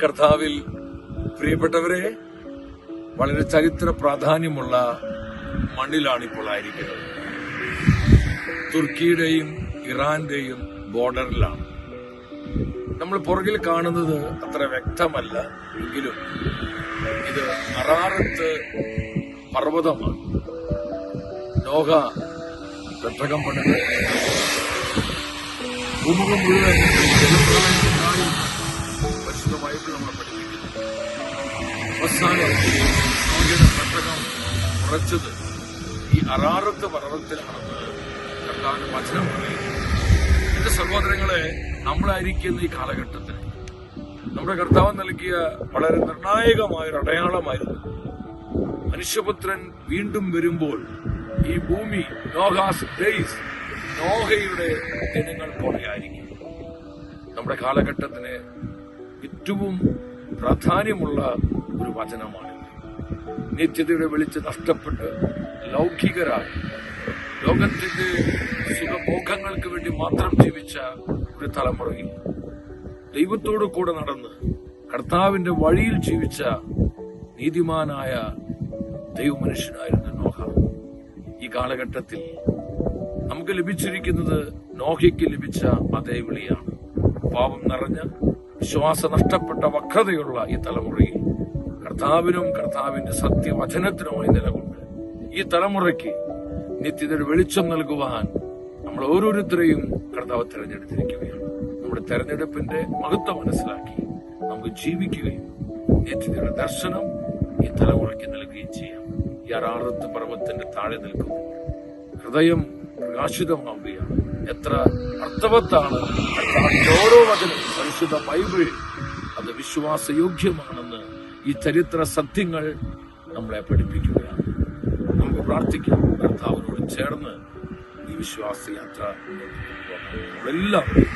കർത്താവിൽ പ്രിയപ്പെട്ടവരെ, വളരെ ചരിത്ര പ്രാധാന്യമുള്ള മണ്ണിലാണിപ്പോൾ ആയിരിക്കുന്നത്. തുർക്കിയുടെയും ഇറാന്റെയും ബോർഡറിലാണ്. നമ്മൾ പുറകിൽ കാണുന്നത് അത്ര വ്യക്തമല്ല എങ്കിലും ഇത് അറാറത്ത് പർവ്വതമാണ്. നോഹ പെട്ടകം പണിത് ഭൂമുഖം മുഴുവൻ പരിശുദ്ധമായിട്ട് നമ്മളെ പഠിപ്പിക്കുന്നു. അവസാനം നോഹയുടെ പെട്ടകം ഉറച്ചത് ഈ അറാറത്ത് പർവ്വതത്തിലാണെന്ന് കർത്താവിന്റെ വചനം പറയുന്നു. എന്റെ സഹോദരങ്ങളെ, നമ്മളായിരിക്കുന്ന ഈ കാലഘട്ടത്തിൽ നമ്മുടെ കർത്താവ് നൽകിയ വളരെ നിർണായകമായൊരു അടയാളമായിരുന്നു. മനുഷ്യപുത്രൻ വീണ്ടും വരുമ്പോൾ ഈ ഭൂമി നോഹയുടെ ദിനങ്ങൾ പോലെയായിരിക്കും. നമ്മുടെ കാലഘട്ടത്തിന് ഏറ്റവും പ്രാധാന്യമുള്ള ഒരു വചനമാണ്. നിത്യതയുടെ വെളിച്ചം നഷ്ടപ്പെട്ട് ലൗകികരായി ലോകത്തിന്റെ സുഖഭോഗങ്ങൾക്ക് വേണ്ടി മാത്രം ജീവിച്ച ഒരു തലമുറയിൽ ദൈവത്തോടു കൂടെ നടന്ന് കർത്താവിന്റെ വഴിയിൽ ജീവിച്ച നീതിമാനായ ദൈവമനുഷ്യനായിരുന്നു നോഹ. ഈ കാലഘട്ടത്തിൽ നമുക്ക് ലഭിച്ചിരിക്കുന്നത് നോഹയ്ക്ക് ലഭിച്ച അതേ വിളിയാണ്. പാപം നിറഞ്ഞ വിശ്വാസ നഷ്ടപ്പെട്ട വക്രതയുള്ള ഈ തലമുറയിൽ കർത്താവിനും കർത്താവിന്റെ സത്യവചനത്തിനുമായി നിലകൊണ്ട് ഈ തലമുറയ്ക്ക് നിത്യതയുടെ വെളിച്ചം നൽകുവാൻ നമ്മൾ ഓരോരുത്തരെയും കർത്താവ് തെരഞ്ഞെടുത്തിരിക്കുകയാണ്. നമ്മുടെ തെരഞ്ഞെടുപ്പിന്റെ മഹത്വം മനസ്സിലാക്കി നമുക്ക് ജീവിക്കുകയും നിത്യതയുടെ ദർശനം ഈ തലമുറയ്ക്ക് നൽകുകയും ചെയ്യാം. ഈ അറാറത്ത് പർവ്വതത്തിന്റെ താഴെ നിൽക്കുമ്പോൾ ഹൃദയം പ്രകാശിതമാവുകയാണ്. എത്ര അർത്ഥവത്താണ് കർത്താവിന്റെ ഓരോ വചനം. പരിശുദ്ധ ബൈബിൾ അത് വിശ്വാസയോഗ്യമാണെന്ന് ഈ ചരിത്ര സത്യങ്ങൾ നമ്മളെ പഠിപ്പിക്കുകയാണ്. നമുക്ക് പ്രാർത്ഥിക്കാം, കർത്താവിനോട് ചേർന്ന് ഈ വിശ്വാസയാത്ര നമ്മളെല്ലാവരും